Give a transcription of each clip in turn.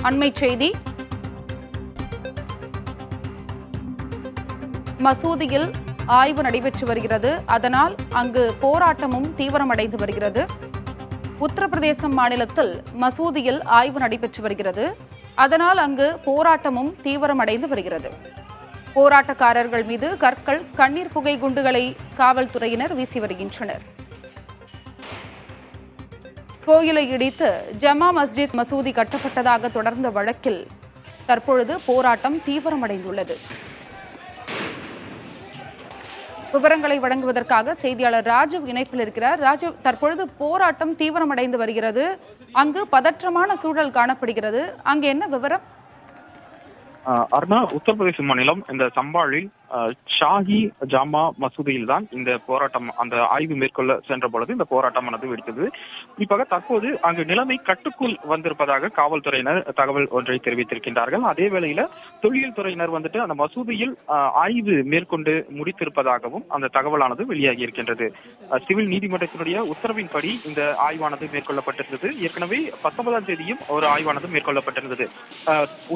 அண்மைச் செய்தி. மசூதியில் ஆய்வு நடைபெற்று வருகிறது. அதனால் அங்கு போராட்டமும் தீவிரமடைந்து வருகிறது. உத்தரப்பிரதேசம் மாநிலத்தில் மசூதியில் ஆய்வு நடைபெற்று வருகிறது. அதனால் அங்கு போராட்டமும் தீவிரமடைந்து வருகிறது. போராட்டக்காரர்கள் மீது கற்கள், கண்ணீர் புகை குண்டுகளை காவல்துறையினர் வீசி வருகின்றனர். கோயிலை இடித்து ஜமா மஸ்ஜித் மசூதி கட்டப்பட்டதாக தொடர்ந்த வழக்கில் தற்பொழுது போராட்டம் தீவிரமடைந்துள்ளது. விவரங்களை வழங்குவதற்காக செய்தியாளர் ராஜீவ் இணைப்பில் இருக்கிறார். ராஜீவ், தற்பொழுது போராட்டம் தீவிரமடைந்து வருகிறது. அங்கு பதற்றமான சூழல் காணப்படுகிறது. அங்கு என்ன விவரம்? அருணா, உத்தரப்பிரதேச மாநிலம் இந்த சம்பாலில் ஷாஹி ஜாமா மசூதியில் தான் இந்த போராட்டம், அந்த ஆய்வு மேற்கொள்ள சென்ற பொழுது இந்த போராட்டமானது வெடித்தது. குறிப்பாக தற்போது அங்கு நிலைமை கட்டுக்குள் வந்திருப்பதாக காவல்துறையினர் தகவல் ஒன்றை தெரிவித்திருக்கின்றார்கள். அதே வேளையில தொழில் துறையினர் அந்த மசூதியில் ஆய்வு மேற்கொண்டு முடித்திருப்பதாகவும் அந்த தகவலானது வெளியாகி இருக்கின்றது. சிவில் நீதிமன்றத்தினுடைய உத்தரவின்படி இந்த ஆய்வானது மேற்கொள்ளப்பட்டிருந்தது. ஏற்கனவே 19ஆம் தேதியும் ஒரு ஆய்வானது மேற்கொள்ளப்பட்டிருந்தது.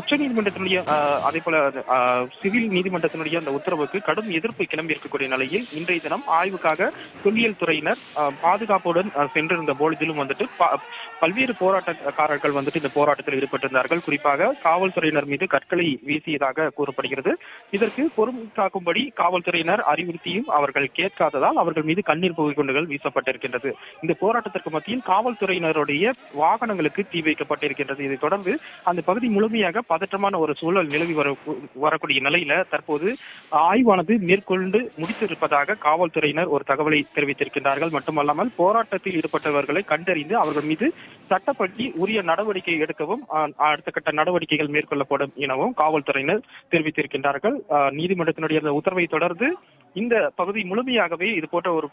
உச்ச நீதிமன்றத்தினுடைய அதே போல சிவில் நீதிமன்றத்தினுடைய அந்த உத்தரவுக்கு கடும் எதிர்ப்பு கிளம்பி இருக்கக்கூடிய நிலையில் இன்றைய தினம் ஆய்வுக்காக தொல்லியல் துறையினர் பாதுகாப்புடன் சென்றிருந்த பொழுதிலும் பல்வேறு போராட்டக்காரர்கள் இந்த போராட்டத்தில் ஈடுபட்டிருந்தார்கள். குறிப்பாக காவல்துறையினர் மீது கற்களை வீசியதாக கூறப்படுகிறது. இதற்கு பொறுமை காக்கும்படி காவல்துறையினர் அறிவுறுத்தியும் அவர்கள் கேட்காததால் அவர்கள் மீது கண்ணீர் புகை குண்டுகள் வீசப்பட்டிருக்கின்றது. இந்த போராட்டத்திற்கு மத்தியில் காவல்துறையினருடைய வாகனங்களுக்கு தீ வைக்கப்பட்டிருக்கின்றது. இதைத் தொடர்ந்து அந்த பகுதி முழுமையாக பதற்றமான ஒரு சூழல் நிலவி வரக்கூடிய நிலையில தற்போது ஆய்வானது மேற்கொண்டு முடித்திருப்பதாக காவல்துறையினர் ஒரு தகவலை தெரிவித்திருக்கின்றார்கள். மட்டுமல்லாமல் போராட்டத்தில் ஈடுபட்டவர்களை கண்டறிந்து அவர்கள் மீது சட்டப்படி உரிய நடவடிக்கை எடுக்கவும் அடுத்த கட்ட நடவடிக்கைகள் மேற்கொள்ளப்படும் எனவும் காவல்துறையினர் தெரிவித்திருக்கின்றார்கள். நீதிமன்றத்தினுடைய உத்தரவை தொடர்ந்து இந்த பகுதி முழுமையாகவே இது போன்ற ஒரு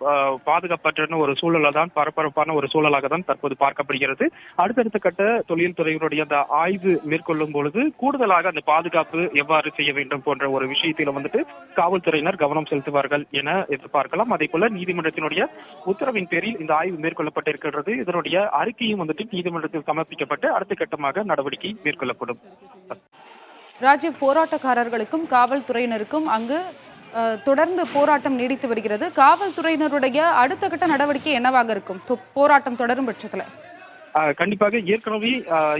பாதுகாப்பற்ற ஒரு சூழலாக தான், பரபரப்பான ஒரு சூழலாக தான் தற்போது பார்க்கப்படுகிறது. அடுத்தடுத்த கட்ட தொழில் துறையினுடைய அந்த ஆய்வு மேற்கொள்ளும் பொழுது கூடுதலாக அந்த பாதுகாப்பு எவ்வாறு செய்ய வேண்டும் போன்ற ஒரு விஷயத்தில காவல்துறையினர் கவனம் செலுத்துவார்கள் என எதிர்பார்க்கலாம். அதே போல நீதிமன்றத்தினுடைய உத்தரவின் பேரில் இந்த ஆய்வு மேற்கொள்ளப்பட்டிருக்கிறது. இதனுடைய அறிக்கையும் நீதிமன்றத்தில் சமர்ப்பிக்கப்பட்டு அடுத்த கட்டமாக நடவடிக்கை மேற்கொள்ளப்படும். ராஜீவ், போராட்டக்காரர்களுக்கும் காவல்துறையினருக்கும் அங்கு தொடர்ந்து போராட்டம் நீடித்து வருகிறது. காவல்துறையினருடைய அடுத்த கட்ட நடவடிக்கை என்னவாக இருக்கும் போராட்டம் தொடரும் பட்சத்தில்? கண்டிப்பாக ஏற்கனவே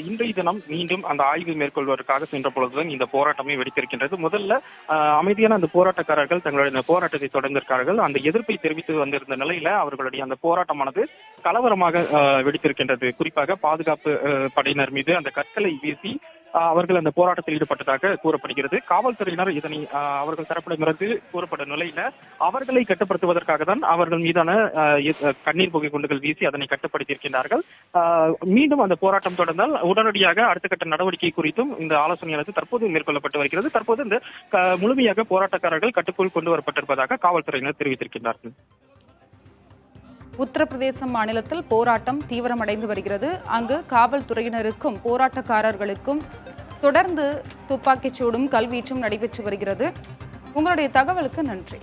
இன்றைய தினம் மீண்டும் அந்த ஆய்வு மேற்கொள்வதற்காக சென்ற பொழுதுதான் இந்த போராட்டமே வெடித்திருக்கின்றது. முதல்ல அமைதியான அந்த போராட்டக்காரர்கள் தங்களுடைய போராட்டத்தை தொடர்ந்திருக்கிறார்கள். அந்த எதிர்ப்பை தெரிவித்து வந்திருந்த நிலையில அவர்களுடைய அந்த போராட்டமானது கலவரமாக வெடித்திருக்கின்றது. குறிப்பாக பாதுகாப்பு படையினர் மீது அந்த கற்களை வீசி அவர்கள் அந்த போராட்டத்தில் ஈடுபட்டதாக கூறப்படுகிறது. காவல்துறையினர் இதனை அவர்கள் தரப்பிடமிருந்து கூறப்படும் நிலையில அவர்களை கட்டுப்படுத்துவதற்காக தான் அவர்கள் மீதான கண்ணீர் புகை குண்டுகள் வீசி அதனை கட்டுப்படுத்தியிருக்கின்றார்கள். மீண்டும் அந்த போராட்டம் தொடர்ந்தால் உடனடியாக அடுத்த கட்ட நடவடிக்கை குறித்தும் இந்த ஆலோசனையானது தற்போது மேற்கொள்ளப்பட்டு வருகிறது. தற்போது இந்த முழுமையாக போராட்டக்காரர்கள் கட்டுக்குள் கொண்டு வரப்பட்டிருப்பதாக காவல்துறையினர் தெரிவித்திருக்கின்றார்கள். உத்தரப்பிரதேசம் மாநிலத்தில் போராட்டம் தீவிரமடைந்து வருகிறது. அங்கு காவல்துறையினருக்கும் போராட்டக்காரர்களுக்கும் தொடர்ந்து துப்பாக்கிச்சூடும் கல்வீச்சும் நடைபெற்று வருகிறது. உங்களுடைய தகவலுக்கு நன்றி.